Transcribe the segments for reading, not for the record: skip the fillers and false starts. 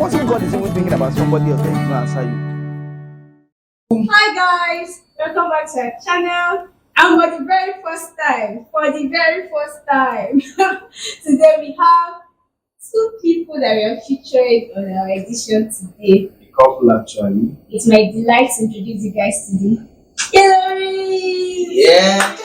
What if God is even thinking about somebody else that is going to answer you? Hi guys, welcome back to our channel. And for the very first time, today we have two people that we have featured on our edition today. A couple actually. It's my delight to introduce you guys today. Hillary! Yeah.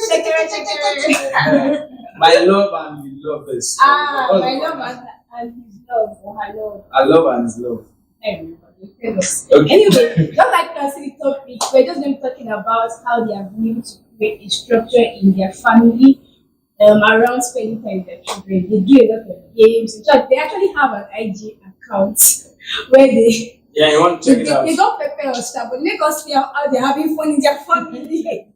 Checker. My love and his love is. My love and his love, or her love. I love and his love. Okay. Anyway, just like the topic, we're just going to be talking about how they have been able to create a structure in their family around spending time with their children. They do a lot of games. In fact, they actually have an IG account where they You want to check it out? They don't prepare us, but they make us feel how they're having fun in their family.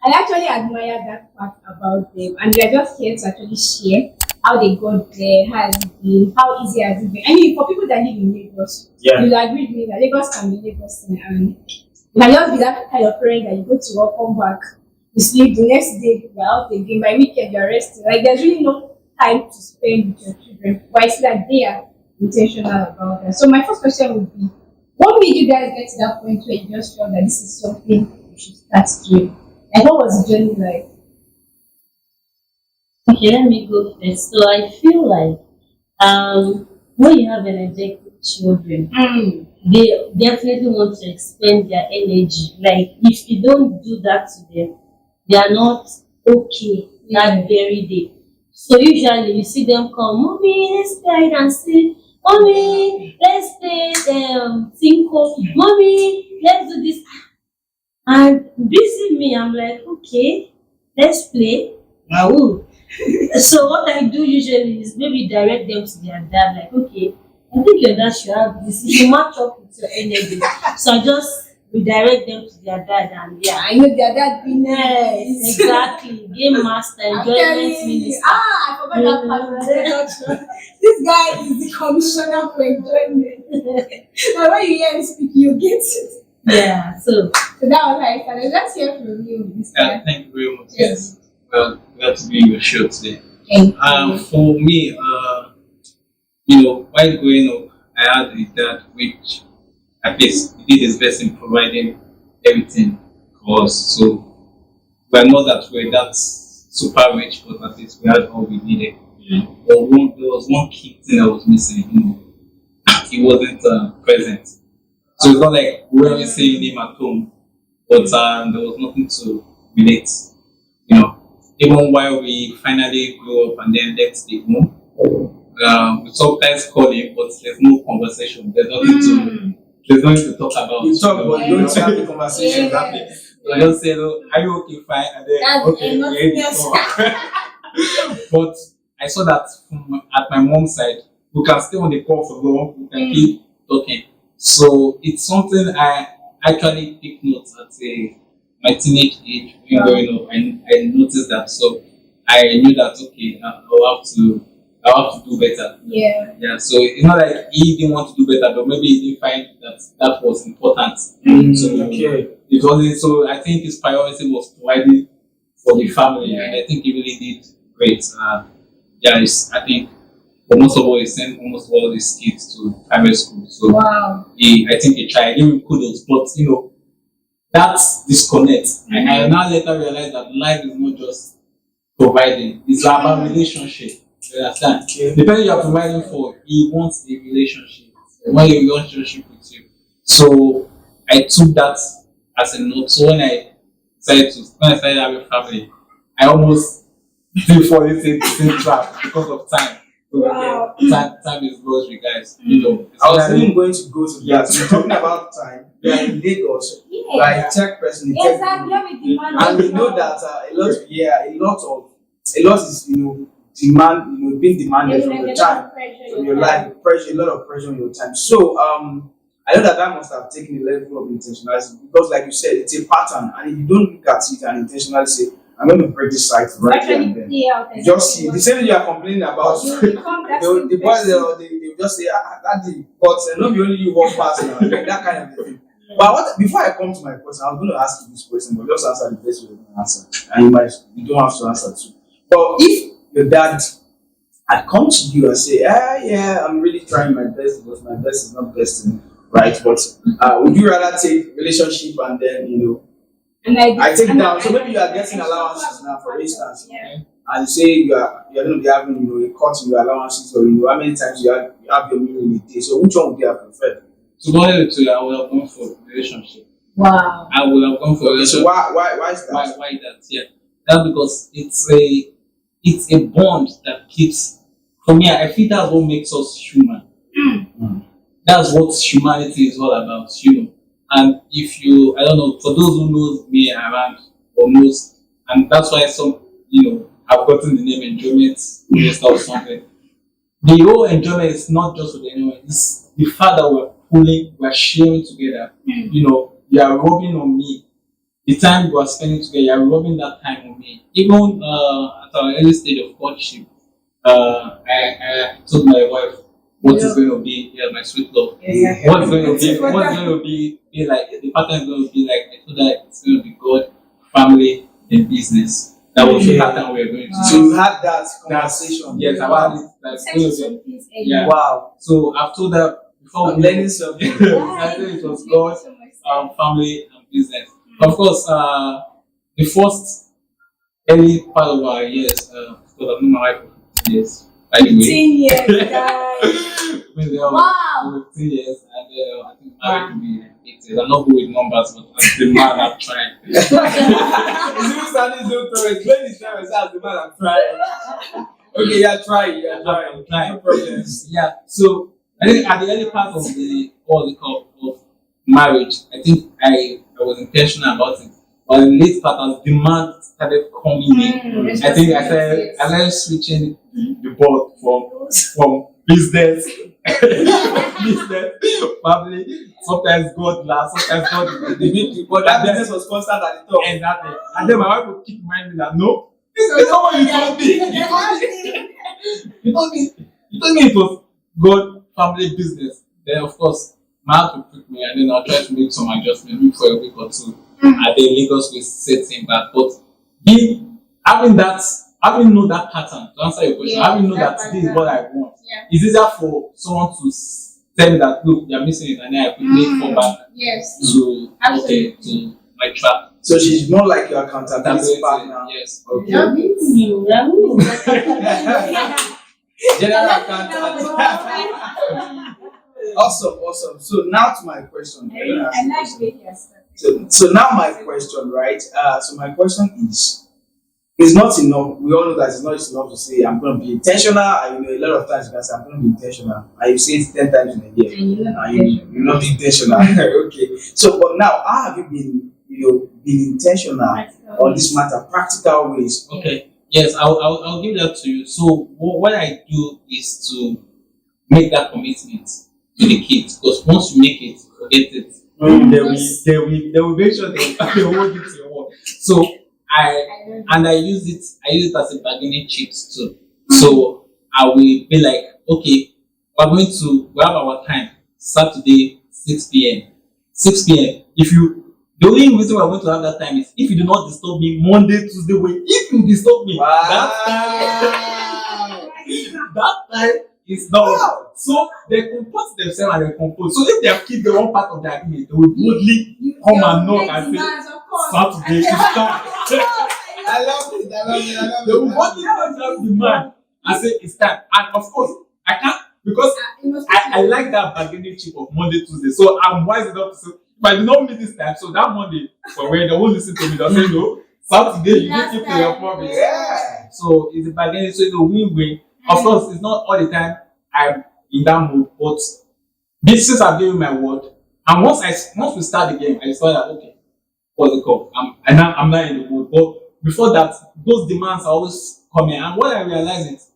I actually admire that part about them, and they're just here to actually share how they got there, how has it been, how easy has it been. I mean, for people that live in Lagos, you'll agree with me that Lagos can be Lagos, and you can just be that kind of parent that you go to work, come back, you sleep, the next day you're out again, by weekend you're resting. Like there's really no time to spend with your children. But I see that they are intentional about that. So my first question would be, what made you guys get to that point where you just felt that this is something you should start doing? And what was the journey like? Okay, let me go first. So I feel like when you have energetic children, they definitely want to expend their energy. Like if you don't do that to them, they are not okay that very day. So usually you see them come, mommy, let's play hide and seek. Mommy, let's play Cinco. Mommy, let's do this. And busy me, I'm like, okay, let's play. So what I do usually is maybe direct them to their dad, like, okay, I think your dad should have this. You should match up with your energy. So I just redirect them to their dad, and I know their dad be nice. Exactly. Game master, enjoyment minister. I forgot that part. This guy is the commissioner for enjoyment. Now when you hear him speak, you get it. Yeah. So that was how I started. Let's hear from you, Mr. Yeah, thank you very much. Yes. Well, glad to be in your show today. For me, while growing up, I had a dad which at least he did his best in providing everything for us. So we're not that we're that super rich, but at least we had all we needed. But there was one key thing that was missing. He wasn't present. So it's not like we were always saying him at home, but there was nothing to relate. Even while we finally grew up and then left the home, we sometimes call him, but there's no conversation. There's nothing to talk about. You talk, but you don't have the conversation. I just say, are you okay, fine? And then, But I saw that at my mom's side, we can stay on the call for long, we can keep talking. So it's something I actually take notes at my teenage age when growing up. I noticed that, so I knew that okay, I'll have to do better. Yeah. So it's not like he didn't want to do better, but maybe he didn't find that was important. It wasn't. So I think his priority was providing for the family, and I think he really did great. I think for most of all, he sent almost all his kids to private school. So I think he tried. Give him kudos, but that's disconnect. I now later realized that life is not just providing; it's about relationship. You understand? The person you are providing for, he wants a relationship. He wants a relationship with you. So I took that as a note. So when I started having family, I almost did fall into the same trap because of time. So time is grocery, guys. I was even going to go to that. So talking about time, we are in Lagos. Like tech person, exactly. And we know that a lot is demand, being demanded from your time, from your life, pressure, a lot of pressure on your time. So I know that must have taken a level of intentionality because, like you said, it's a pattern, and if you don't look at it and intentionally say, I'm going to break this cycle right here and then. You just see the same thing you are complaining about. The boys they just say, Daddy, but not be only you walk past now, that kind of thing. But before I come to my question, I was going to ask you this question, but just answer the best way you can answer, and you don't have to answer too. But if your dad I'd come to you and say, yeah, I'm really trying my best, but my best is not best in right. But would you rather take relationship and then And I take down? So and maybe you are I- getting I- allowances now, for instance, Yeah. and you say you're going to be having a cut in your allowances, or how many times you have your meal in a day. So which one would you have preferred? To be honest with you, I would have gone for relationship. Wow. I would have gone for Okay, so relationship. why is that? Why that? Yeah, that's because it's a bond that keeps. For me, I feel that's what makes us human. That's what humanity is all about, And if I don't know, for those who knows me around or knows, and that's why some, I've gotten the name enjoyment minister or something. The whole enjoyment is not just with anyone; it's the fact that we're sharing together. You are rubbing on me. The time you are spending together, you are rubbing that time on me. Even at our early stage of courtship, I told my wife what is going to be, my sweet love. Yeah. What's going to be like, the pattern is going to be like, I told her it's going to be God, family, and business. That was the pattern we were going to So do. you had that conversation. Yes, about it. That's going to be, yeah. Wow. So I've told her before I'm learning something. I said it was God, family, and business. Of course, the first early part of our years, because I've known my wife for 15 years. By the way. 15 years, guys. Wow. 15 years, and I think married to be 8 years. I'm not good with numbers, but as the man, I'm trying. You standing so tall. Explain this time as the man, I'm trying. Okay, yeah, try. Yeah, I'm trying. No problems. Yeah, so I think at the early part of of marriage, I think I was intentional about it. But the late part, as demand started coming in, I think I started switching the board from business, business, family. Sometimes God last, sometimes God the big. But that business was constant at the top. Exactly. And then my wife would keep reminding me that no, this is not what you told me. You told me it was God, family, business. Then of course, my heart would prick me, and then I'll try to make some adjustment, maybe for a week or two. And then Lagos will set him back. But having know that pattern, to answer your question, having know that this is what I want, it's easier for someone to tell me that look, you're missing it, and then I quickly fall back to my track. So she's more like your accountability partner. Yes. Okay. General accountant. Awesome. So now to my question. So now my question, right? So my question is, it's not enough. We all know that it's not enough to say I'm going to be intentional. I know a lot of times you can say I'm going to be intentional, and you say it 10 times in a year, and you're not intentional. Okay. So, but now, how have you been intentional on this matter, practical ways? Okay. Yes, I'll give that to you. So what I do is to make that commitment to the kids, because once you make it, forget it. They will make sure they hold it to your word. So I use it as a bargaining chip too. So I will be like, okay, we have our time, Saturday, 6 p.m. 6 p.m. The only reason we're going to have that time is if you do not disturb me Monday, Tuesday, if you disturb me, that time is done. Wow. So they compose themselves and they compose. So if they have kept the wrong part of the agreement, they will boldly come and knock and say, Saturday is time. I love it. They will boldly tell the man and say it's time. And of course, I can't, because I like that bargaining chip of Monday, Tuesday. So I'm wise enough to say, if I do not meet this time, so that Monday, for when they won't listen to me, they'll say no. Saturday, you need to keep to your promise. Yeah. So it's a bargaining, so it's a win-win. Of course, it's not all the time I'm in that mood, but since I've given my word, and once we start the game, I discover that okay, what's it called? I'm not in the mood. But before that, those demands are always coming, and what I realize is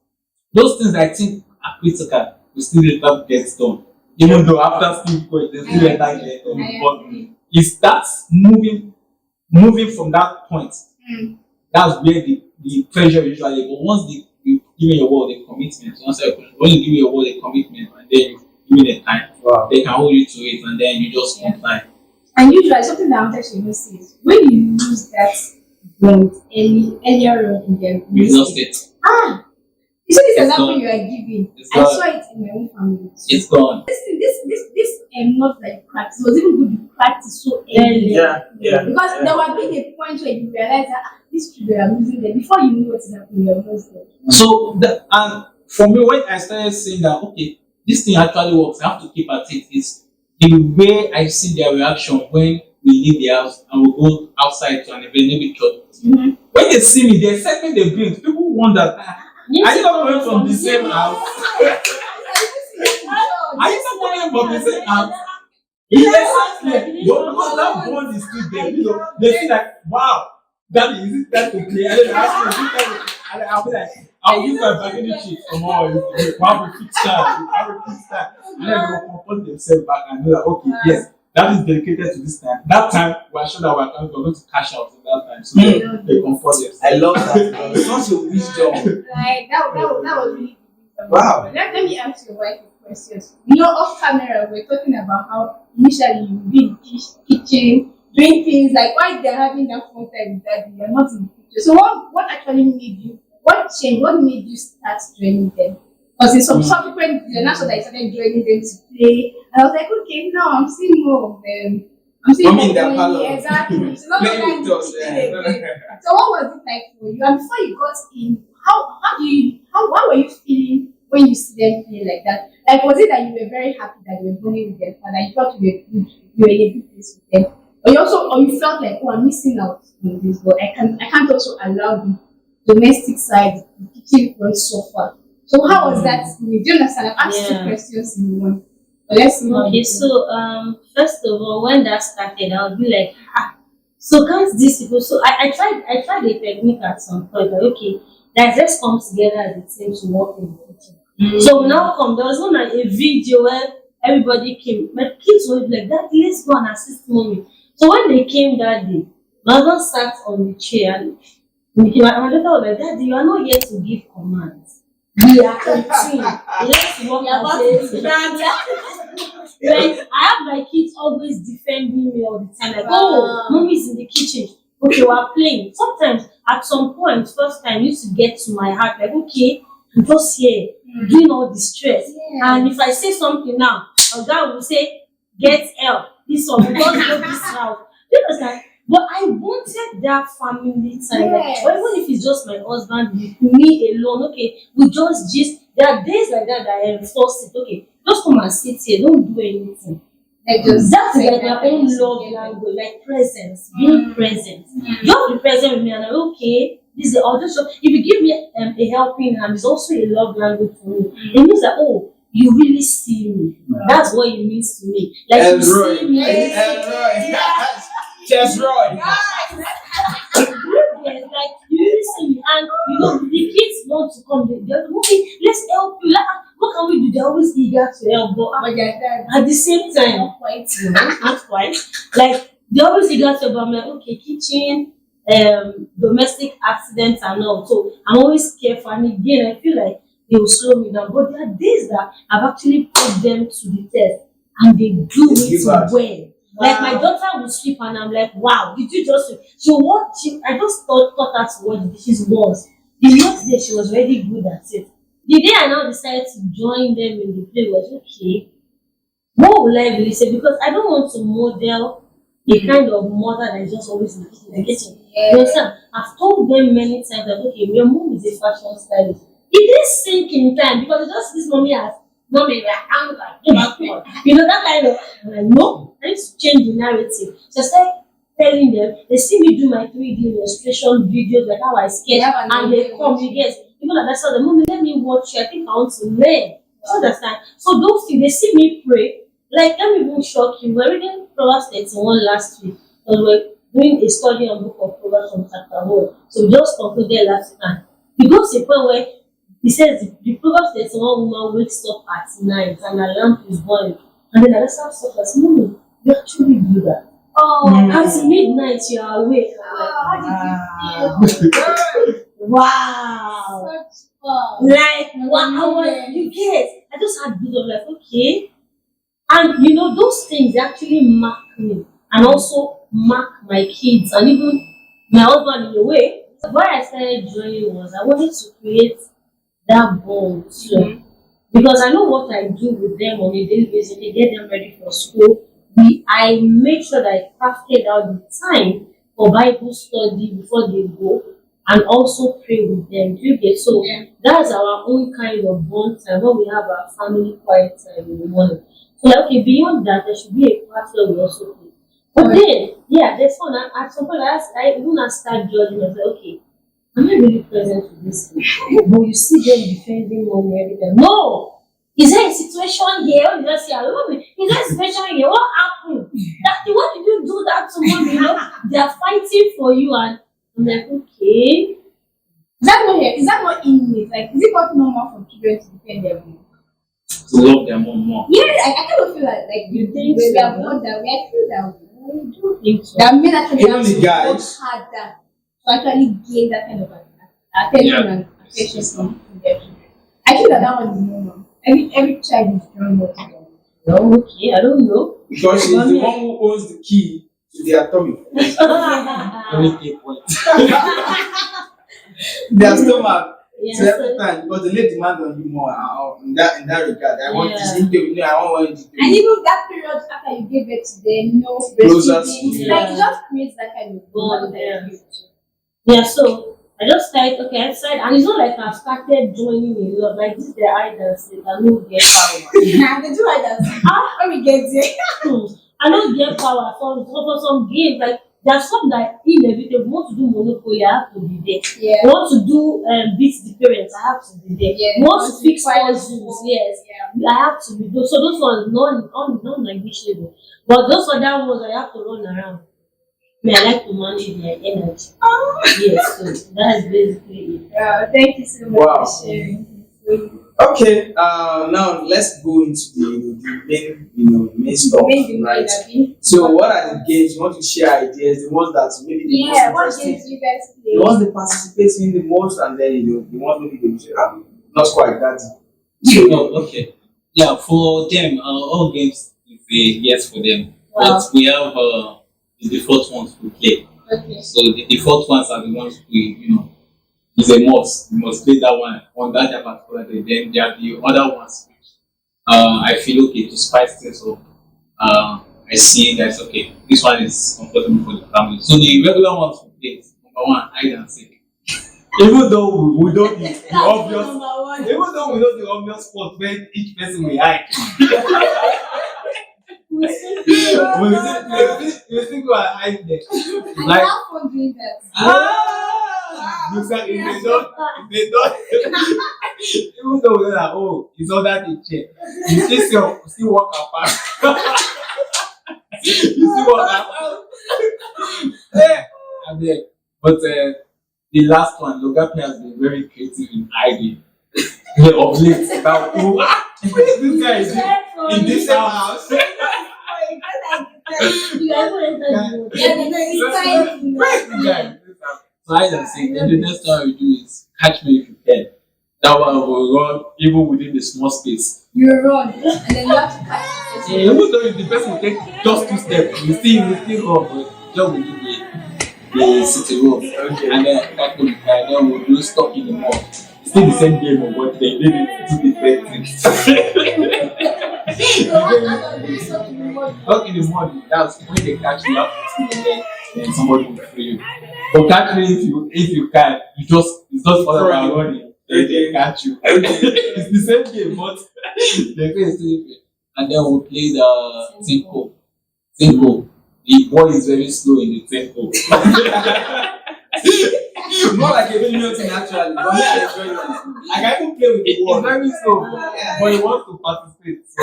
those things that I think are critical, we still let that get done. Even though after still going, they still let that get done. But it starts moving from that point. That's where the pressure usually goes. Once you give me your word, a commitment. To answer your question, when you give me your word, a commitment, and then you give me the time, they can hold you to it, and then you just comply. And usually, something that I wanted to even say is when you use that bond earlier on in the You lost it. You see this It's example gone. you are giving. It's I gone. saw it in my own family. It's gone. This not like practice. It was even good to practice so early. Yeah. Because there would be a point where you realize that these children are losing them. Before you know what is happening, you're lost them. So and for me, when I started saying that, okay, this thing actually works, I have to keep at it. Is the way I see their reaction when we leave the house and we go outside to an event, maybe church. When they see me, the excitement they bring, people wonder, are you not coming from the same house? Are you not coming from the same house? Exactly. But because that bond is still there, they feel like, wow, that is it to play? And then I ask me, is it time to play? And I'll be like, I'll use my bargaining chip tomorrow. We have a fixed time. We have a fixed time. And then they will compose themselves back and know that, okay, yes, that is dedicated to this time. That time, we're sure that we're going to cash out in that time. So they compose themselves. I love that. It's such a wisdom. Like that was really Wow. Let me ask your wife a question. Off camera, we're talking about how initially you be in the kitchen, doing things like why they're having that fun time with daddy, you're not in the picture. So what actually made you, what changed, what made you start joining them? Because in some subsequent, now so that I started joining them to play, and I was like, okay, now I'm seeing more of them. I'm seeing more their of parlor. them. Exactly. So not Playing like with us, So what was it like for you? And before you got in, how were you feeling when you see them play like that? Like, was it that you were very happy that you were playing with their father? You thought you were in a good place with them, or you felt like, oh, I'm missing out on this, but I can't also allow the domestic side, the kitchen front suffer. So how was that? Do you understand? I've asked two questions in one. But let's see. Okay, so first of all, when that started, I would be like, so can't these people? So I tried a technique at some point. Like, okay, let's come together as a team to work in the kitchen. So now there was one a video where everybody came. My kids were like, Daddy, let's go and assist mommy. So when they came that day, my husband sat on the chair and my daughter was like, Daddy, you are not here to give commands. We are a team. Let's work as a team. Like, I have my kids always defending me all the time. Like, oh, mommy's in the kitchen. Okay, we're playing. Sometimes, at some point, first time, used to get to my heart. Like, okay, I'm just here, doing all the stress. Yeah. And if I say something now, a guy will say, get help. This one, we don't go this route. You understand? But I wanted that family time. Yes. Like, or even if it's just my husband with me alone, okay, we just there are days like that I enforce it. Okay, just come and sit here, don't do anything. That's like my own love language, like presence, being present. Just be present with me, and I'm okay. This is the other show. If you give me a helping hand, it's also a love language for me. It means that, oh, you really see me. That's what it means to me. Like, you see me. Chesvosaks. Yes, like you really see me, and the kids want to come. They're okay, let's help you. Like, what can we do? They're always eager to help, but at the same time, not quite. Like, they're always eager to help. I'm like, okay, kitchen, domestic accidents and all. So I'm always careful, and again, I feel like they will slow me down. But there are days that I've actually put them to the test, and they do it well. Like, my daughter will sleep and I'm like, wow, did you just so what I just taught her to what the dishes was. The next day she was really good at it. The day I now decided to join them in the play was, okay, what will I really say? Because I don't want to model a kind of mother that is just always in the kitchen. You understand? I've told them many times that, okay, your mom is a fashion stylist. It didn't sink in time because it's just this mommy has mommy, like, I'm like, that kind of, I'm like, no, I need to change the narrative. So I started telling them, they see me do my 3D illustration videos, like how I sketch, and they come, you guess, even like that's how the mommy, let me watch you, I think I want to learn. You understand? So those things, they see me pray, like, let me even shock you. We're reading Proverbs 31 last week, and we're doing a study on book of Proverbs from chapter 1. So we just concluded last time. It goes to a point where he says the Proverbs 31 woman wakes up at night and her lamp is burning. And then the rest of stuff like, no, you actually do that. At midnight you are awake. How did you feel? Wow. Like, wow, you get. I just had good of like, okay. And those things actually mark me and also mark my kids and even my husband in a way. Why I started joining was I wanted to create that bond. So because I know what I do with them on a daily basis, they get them ready for school. I make sure that I crafted out the time for Bible study before they go and also pray with them. Do you get? So that's our own kind of bond time when we have our family quiet time in the morning. So like, okay, beyond that, there should be a part where we also play. But then, yeah, there's one at some point I even start judging and say, okay, am I really present with this thing? But you see them defending money every time. No! Is there a situation here? What did I say? I love it. Is there a situation here? What happened? What did you do that to money? They are fighting for you, and I'm like, okay. Is that not innate? Like, is it not normal for children to defend their mom? To love them more. Yeah, I kind of feel like You think we so? are more that way. I feel that way. I don't think so. That men actually Even have the to guys. work harder to actually gain that kind of attention and affection from their children. I feel that one is normal. Every child is drawn more to them. No, okay, I don't know. Because she's the one who owns the key to their tummy. Very key point. Their stomach. Yeah, So every so, time, because they lay demand on you more in that regard. I want this interview. No, I want to And even that period after you give it to them, no Closer breastfeeding, to- like it just creates that kind of bond, bond. yeah, so I just started, okay, I started, and it's not like I've started joining a lot. Like, this is the idols, I don't get power. They do like that. How we get there? I don't get power for some games. Like, there's some that inevitable. Want to do Monopoly, I have to be there. Yeah. Want to do beat the parents, I have to be there. Yeah. Want to fix Quiet puzzles, yes. Yeah. I have to be there. So those ones non-negotiable. But those other ones I have to run around. I like to manage their energy. Yes, so that's basically it. Thank you so much Wow. for sharing. Okay, now let's go into the main stuff, right? So, what are the games you want to share ideas? The ones that maybe the Yeah, what most games interesting, you guys play? the ones they participate in the most, and then the ones maybe they say, not quite that. Oh, okay. Yeah, for them, all games is a yes for them. Wow. But we have the default ones we play. Okay. So the default ones are the ones it's a must. You must play that one on that particular day. Then there are the other ones which I feel okay to spice things up. I see that's okay. This one is comfortable for the family. So the regular ones we play is number one, hide and seek. Even though we don't the obvious, even though we know the obvious spot where each person will hide. We think we are hiding there. I Like, have fun doing that. you said if they don't, even though we're like, oh, it's all that in chair, you still walk apart. You still walk apart. Yeah. And then, but the last one, Logapi has been very creative in hiding. The of late about this guy is in this house. You guys will enter the boat. Yeah, it's time. So I just say, then the next one we do is catch me if you can. That one will run even within the small space. You run, and then you have to catch it. Even though if the person will take just 2 steps, we still run, but just within the city road. Okay. And then then we'll do stop in the mall. It's still the same game of what they did it to different things. So what happened? You stop in the morning. Not in the morning, that's when they catch you up then somebody will free you. But catching if you can, it's just all about running. They catch you. It's the same game, but they play still. And then we play the tempo. Tempo. The boy is very slow in the tempo. More like a video thing actually. But me, I enjoy it. I can even play with the It's word. very slow, but he wants to participate. So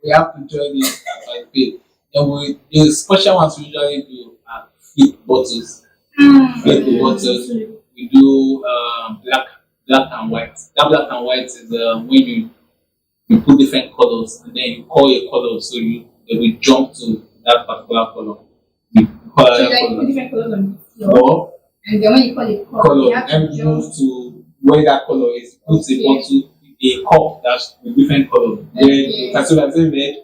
we have to join it and participate. And the special ones we usually do are flip bottles. Flip the bottles. We do black and white. That black and white is when you put different colors and then you call your color, so they will jump to that particular color. You call So that like color. put different colors on the floor, Or and then when you call it color, you have and to move jump. to where that color is. Put a bottle, a cup that's with different color. Then Okay. so that's the red,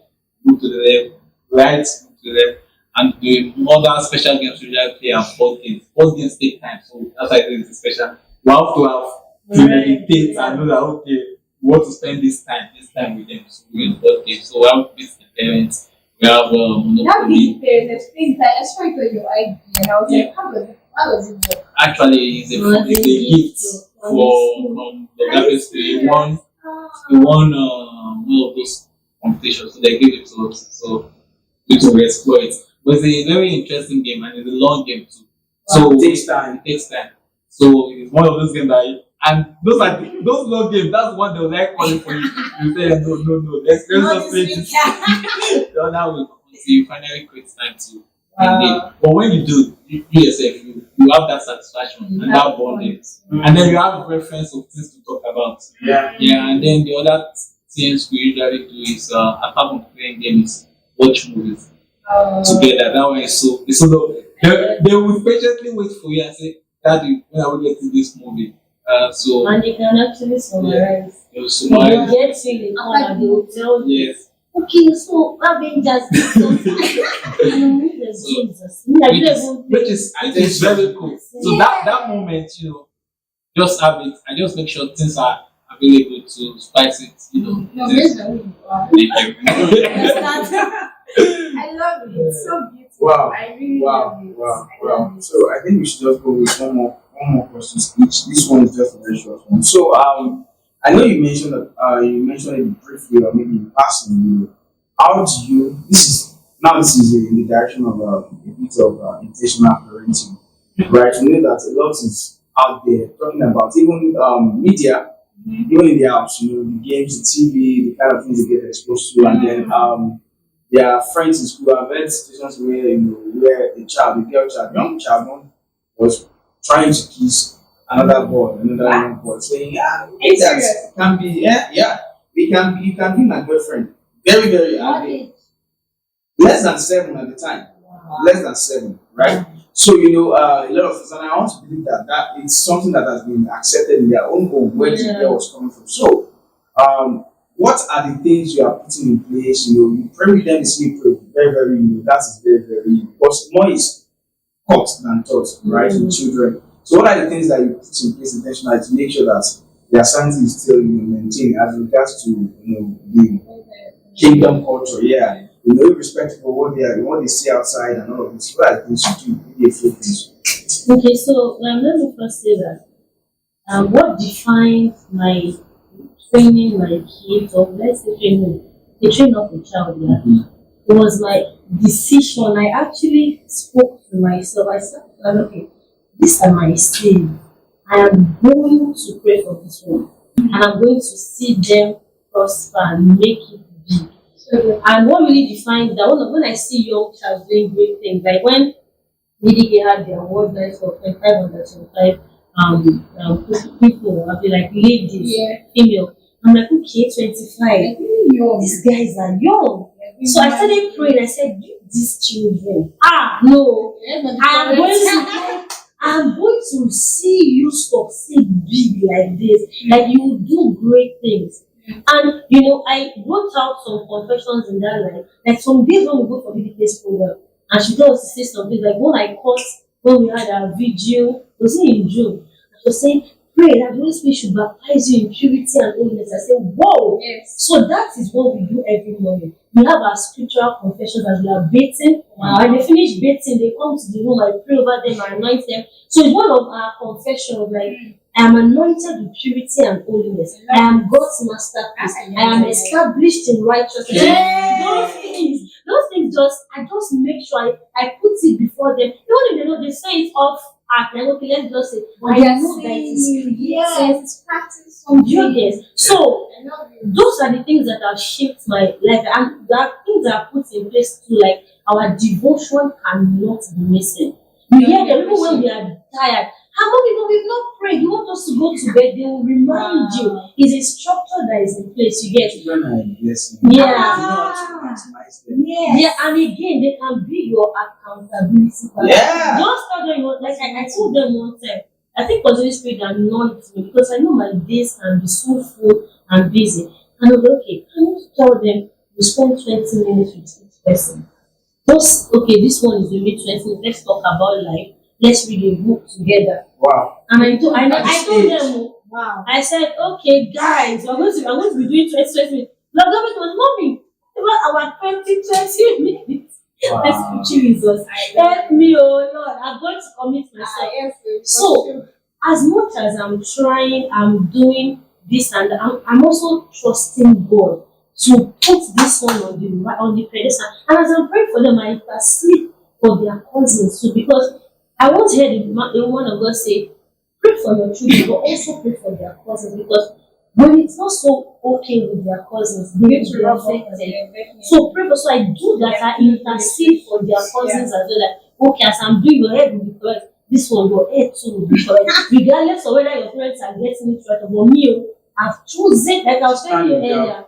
move to the left, right, move to the left. And the other special games we usually play are board games. Board games take time, so that's why it's special. We have to have premeditate and know that okay, we want to spend this time with them. So we're going to board games. So we have visit the parents, we have You have Monopoly. big parents, explain that. I saw it on your ID, and I was like, how does it work? Actually, it's a gift from the graphics to he won one of those competitions, so they give it to us. So we to explore it. But it's a very interesting game and it's a long game too. So it takes time. It takes time. So it's one of those games that and those long games, that's what they'll like calling for you. You say no, let's just play this the other way until you finally create time to engage. But when you do, you yourself, you have that satisfaction and that bonding. And then you have reference of things to talk about. Yeah. Yeah, and then the other things we usually do is apart from playing games, watch movies together. That one is so they will patiently wait for you and say, Daddy, when are we getting this movie? So And they can actually summarize. they will They summarize. will get to the corner, they will tell you, Yes. okay, so Avengers did something. Jesus. I don't even Which is very cool. So that moment, just have it and just make sure things are available to spice it, No, things- based on who you are. Thank you. I love it. It's so beautiful. Wow. I really Wow, love it. wow, I love wow. it. So I think we should just go with one more question each. This one is just a very short one. So I know you mentioned it briefly or maybe in passing. How do you? This is in the direction of a bit of intentional parenting, right? We know that a lot is out there talking about even media, even in the house. The games, the TV, the kind of things they get exposed to, and then their friends in school. I've had situations where a girl child, young child, was trying to kiss another young boy, saying, It's that serious? can be, you can be my girlfriend. Very, very What early. age? Less than 7 at the time. Less than 7, right? So a lot of us, and I want to believe that it's something that has been accepted in their own home where the girl was coming from. So, what are the things you are putting in place? You pray with them, you pray very, very, that is very, very, because more is taught than taught, right, with children. So, what are the things that you put in place intentionally to make sure that their sanity is still maintained as regards to the kingdom culture? Yeah, irrespective of what they see outside and all of this. What are the things you do? Maybe a few things. Okay, so let me first say that what defines my training my kids, or let's say the train of a child, it was my decision. I actually spoke to myself. I said, okay, these are my sins. I am going to pray for this one, and I'm going to see them prosper and make it big. And what really defines that, when I see young child doing great things, like when Midike had their award night for 25 under 25 people, I'll be like, ladies, female. I'm like, okay, 25. These guys are young. So I started praying. I said, give these children. No. I'm going to see you succeed big like this. Like you will do great things. And I wrote out some confessions in that line. Like some days when we go for Midike's program, and she told us to say something like when we had our video, was it in June? She was saying, pray that the Holy Spirit should baptize you in purity and holiness. I said, whoa! Yes. So that is what we do every morning. We have our scriptural confessions as we are bathing. When they finish bathing, they come to the room, I pray over them, I anoint them. So it's one of our confessions, like, I am anointed with purity and holiness. I am God's masterpiece. I am established in righteousness. Those things I just make sure I put it before them. Even if they say it's off act, like, okay, let's just say, I know that it is created. It's practice something. Yes. So those are the things that have shaped my life, and there are things that are put in place too, like our devotion cannot be missing. You hear them even when we are tired. We've not prayed. You want us to go to bed, they will remind you. It's a structure that is in place. You get it? Yeah, and again, they can be your accountability. Yeah. Just tell them, like I told them one time, I think the Holy Spirit anoints me because I know my days can be so full and busy. And I'm like, okay, can you tell them you spend 20 minutes with each person? Just, okay, this one is only 20 minutes. Let's talk about life. Let's read a book together. Wow. And I told them, Wow. I said, okay, guys, I'm going to be doing 20 minutes. Lord, government was mommy. About our 20 minutes. Wow. I said, Jesus, help me, oh Lord. I'm going to commit myself. Yes, So, as much as I'm trying, I'm doing this and that, I'm also trusting God to put this one on the pedestal. And as I'm praying for them, I intercede for their cousins too, because I once heard a woman of God say, pray for your children, but also pray for their cousins, because when it's not so okay with their cousins, they need to be affected. So pray for. So I do that. I intercede for their cousins as well. Like, okay, as I'm doing, your head will be correct. This one, your head too will be correct. Regardless of whether your parents are getting it right or me, I've chosen, like I was telling you earlier,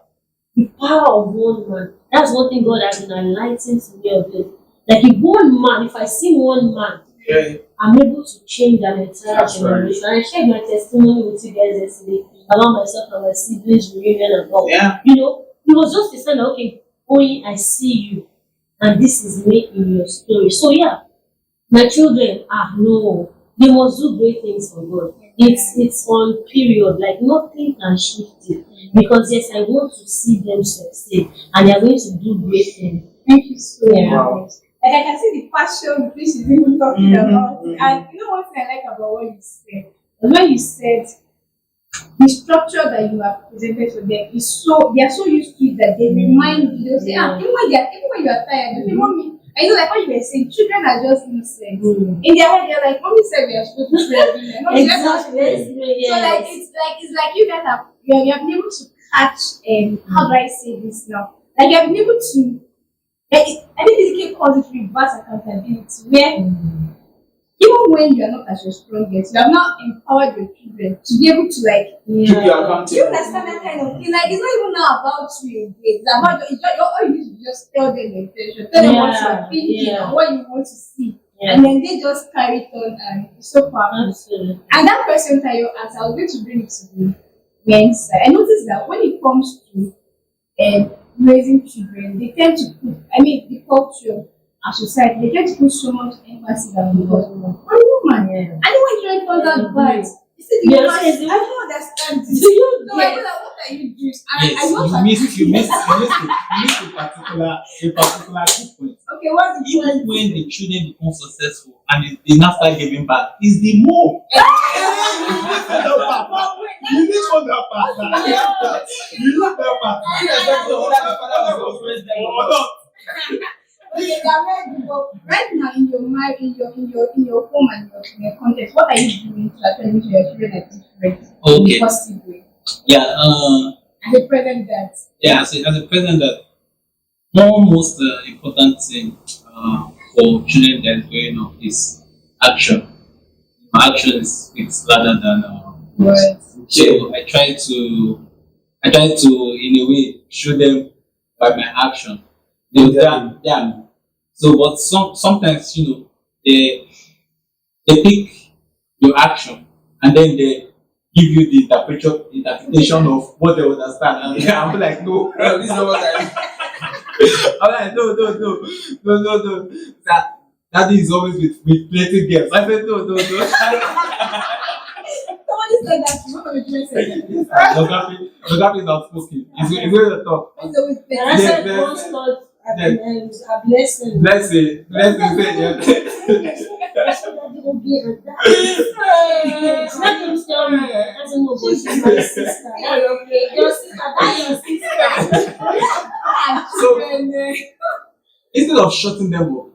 the power of one man. That's one thing God has been enlightening to me of it. Like if one man, if I see one man, I'm able to change an entire generation. And I shared my testimony with you guys yesterday about myself and my siblings reunion and all. Yeah. You know, it was just a sign that, okay, Oyi, I see you, and this is me in your story. So yeah, my children, no, they must do great things for God. It's on period, like nothing can shift it. Because yes, I want to see them succeed, and they are going to do great things. Thank you so Wow. much. Like I can see the passion which she's even talking about. And you know what I like about what you said? When you said the structure that you have presented to them is so, they are so used to it that they remind you, they'll say, even when you are tired, they say, mommy, and you know, like what you were saying, children are just innocent. In their head, they're like, mommy said we are supposed to pray every night. Mommy, let's not pray. So like it's like you guys have you have been able to catch how do I say this now? Like you have been able to, like, I think it calls it reverse accountability, where even when you are not at your strongest, you have not empowered your children to be able to like Keep you accountable. you understand that kind of thing. Like it's not even now about you again. It's about all you need to just tell them the intention, tell them what you are thinking and what you want to see. And then they just carry it on, and it's so powerful. Absolutely. And that question that you asked, I was going to bring it to the men's side. I noticed that when it comes to raising children, they tend to put, the culture, our society, they tend to put so much emphasis on the woman. And then when you turns out bad, you see the woman, I don't understand this. Do you So I was like, what are you doing? Yes, you missed a particular key point. Okay, what's the Even point? when the children become successful and they now start giving back, is the mom. You need for that part. You need that part. Okay, but right now in your mind, in your home and in your context, what are you doing to actually make your children are different in a positive way? Yeah. As a present dad. Yeah. As a present dad, one most important thing for children that is growing up is action. Action speaks louder than words. So I try to in a way show them by my action. So, but sometimes they pick your action and then they give you the interpretation of what they understand. And I'm like, no, this is not what I. I'm like, no. That is always with plenty girls. I said no. Somebody said that. One of the children said that. Nogapi is outspoken. He's going to talk. It's always And I said, once Lord, a blessing. Blessing. It's not him tell me. I don't know, but she's my sister. Your sister, that's your sister. So, instead of shutting them up,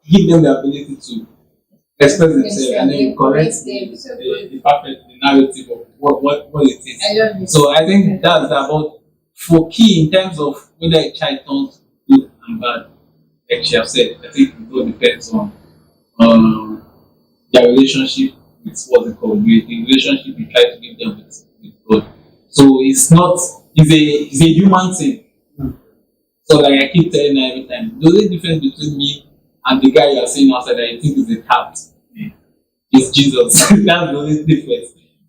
give them the ability to express themselves and then correct the narrative of what it is. I love it. So I think that's about for key in terms of whether a child turns good and bad. Like she have said, I think it all depends on their relationship with what's it called, the relationship we try to give them with God. So it's a human thing. So like I keep telling her every time, the only difference between me and the guy you are seeing outside that you think is a cat is Jesus. That's the only difference.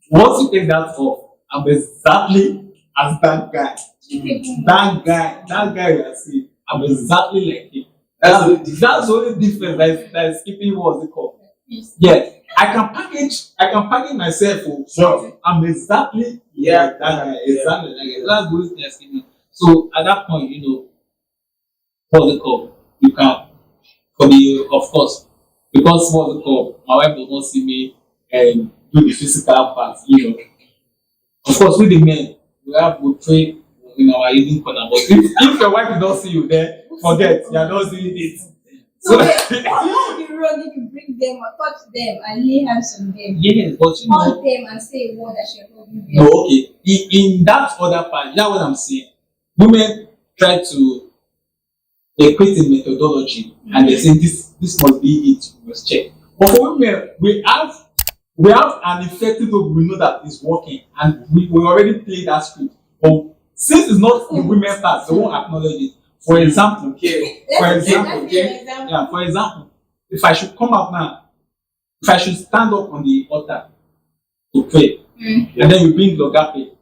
Once you take that off, I'm exactly as that guy. That guy you are seeing, I'm exactly like him. That's the only difference that is keeping what's it called. Yeah. I can package myself for Sure. I'm exactly Yeah. like that guy. Exactly like that. That's good thing asking me. So at that point, what's it called? You can for the of course. Because what's it called? My wife does not see me and do the physical part. Of course, with the men, we pray in our evening corner. But if your wife does not see you there, forget, you are not doing it. So what would be wrong if you bring them or touch them and lay hands on them? Yes, but Hold them and say a word that you're holding them. no, okay. In that other part, that's what I'm saying. Women try to they create a methodology and they say this must be it, we must check. But for women, we have an effective way we know that it's working and we already played that script. But since it's not the women's part, they won't acknowledge it. For example, Let's give an example. yeah, for example, if I should come out now, if I should stand up on the altar to pray, and then we bring Logape,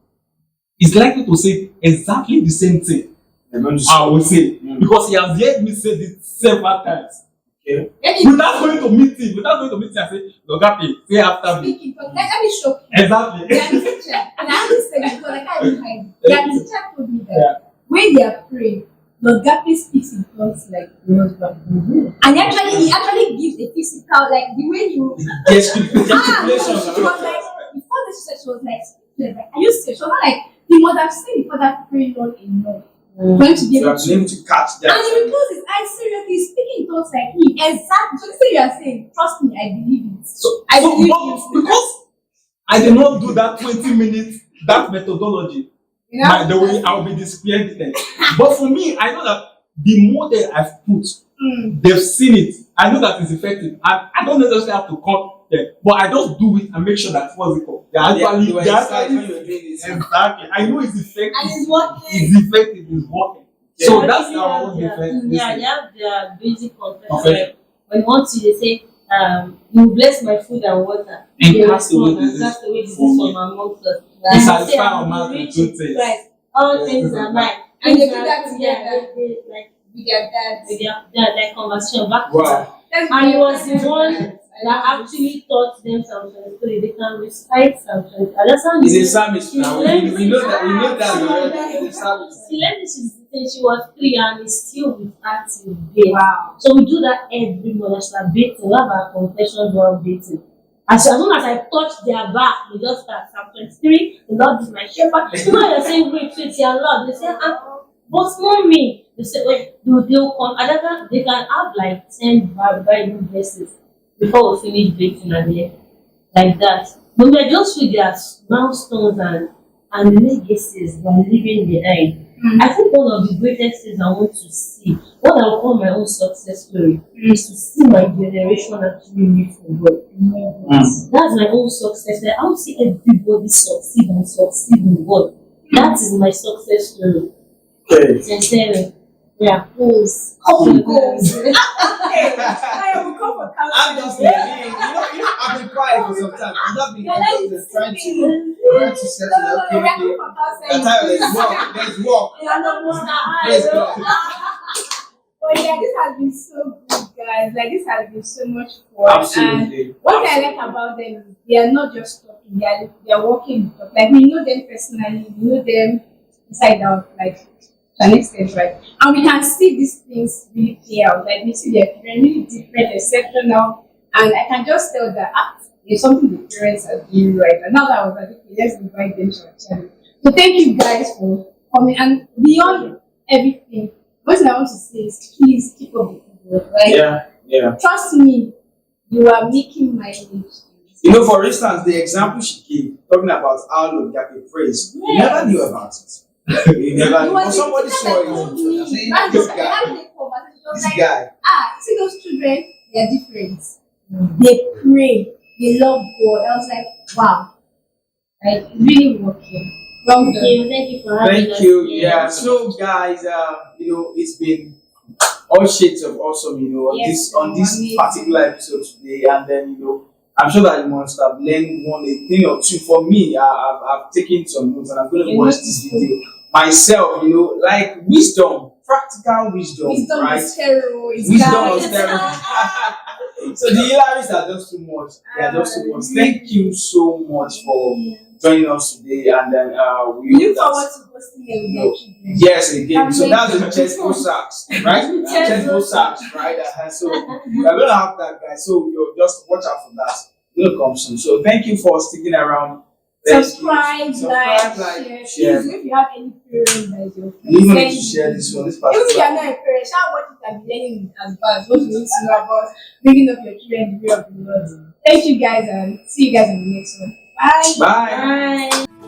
it's likely to say exactly the same thing. I will say because he has heard me say this several times. Okay. Without going to meeting, I say, Logape, say after me. Let me show you. Exactly. Their teacher, and I always say this because I can't hide. Their teacher told me that when they are praying, Logape speaks in tongues like the husband. And he actually gives a physical, like the way you. She was like, before this she was like, are you serious? She was not like, he must have seen the father pray long enough. Going to be able to catch that. And he will close his eyes seriously, speaking thoughts like him. Exactly. So this thing you are saying, trust me, I believe it. I believe you. Because I did not do that 20 minutes, that methodology. By the way, I'll be discredited. But for me, I know that the model I've put, they've seen it. I know that it's effective. And I don't necessarily have to come there. But I just do it and make sure that what's it called? Exactly. I know it's effective. And it's working. It's effective, it's working. So that's our own defense. Yeah, you have their basic confession. When once they say, you bless my food and water. And they that's the way respond, this that's the way this is for from me. amongst us. They And satisfy say, our I'm mouth with rich good in things. Christ. All Yes, things this are is mine. And they do Things that are- together. they like With their dads. with their conversation back to Wow. back. And he was the one that actually taught them something so that they can recite something. And that's how He's a he- psalmist now. We know that. He's a psalmist. She learned this since she was 3 and is still with her till date. Wow. So we do that every month. As we are dating, we have our confessions while dating. As soon as I touch their back, they just start Psalm 23, the Lord is my shepherd. You know you're saying, wait, your Lord. They say, but mommy, they say, wait, they'll come. They can have like 10 Bible verses before we finish dating and then like that. But we are just with their milestones and legacies they're leaving behind. I think one of the greatest things I want to see, what I call my own success story, is to see my generation actually live for God. That's my own success. I want to see everybody succeed in God. That is my success story. Sincerely. Yeah. Goals. Couple goals. goals. I will come for I'm counseling. just I've been quiet for some time. I'm just trying to settle it. No, Okay, we're going for counseling. there's work. Yeah, no, no, Let's no. go. But yeah, this has been so good, guys. Like, this has been so much fun. Absolutely. And what I like about them is they are not just talking, they are working with us. Like, we know them personally, we know them inside out, like, to an extent, right? And we can see these things really play out. Like, we see they're really different, exceptional. And I can just tell that there's something the parents are doing right. And now that I was like, okay, let's invite them to our channel. So thank you guys for coming. And beyond everything, what I want to say is please keep up the good work, right? Yeah. Trust me, you are making my age. For instance, the example she gave, talking about how Logape prays, you never knew about it. You never knew. But somebody saw it. Saying, this guy. See those children, they're different. They pray, they love God. I was like, wow. Like, really working. Well done. Thank you for having us. Thank you. Yeah. So, guys, it's been all shades of awesome. On this particular episode today, and then I'm sure that you must have learned a thing or two. For me, I've taken some notes, and I'm going to watch this video myself. Like wisdom, practical wisdom, right? Wisdom on steroids. Wisdom on steroids. So the Hillaries are just too much. They are just too much. Thank you so much for joining us today, and then we look forward to posting them with their children. yes, again. So that's the Chesvosaks, right? Chesvosaks, right? So we're gonna have that, guys. So you just watch out for that. It'll come soon. So thank you for sticking around. Subscribe, like, share. Please, if you have any parents that is your friend, You need to share this one. This even if you particular. are not a parent, share what you can be learning as well. What you need to know about bringing up your children the way of the Lord. Thank you guys and see you guys in the next one. Bye. Bye. Bye.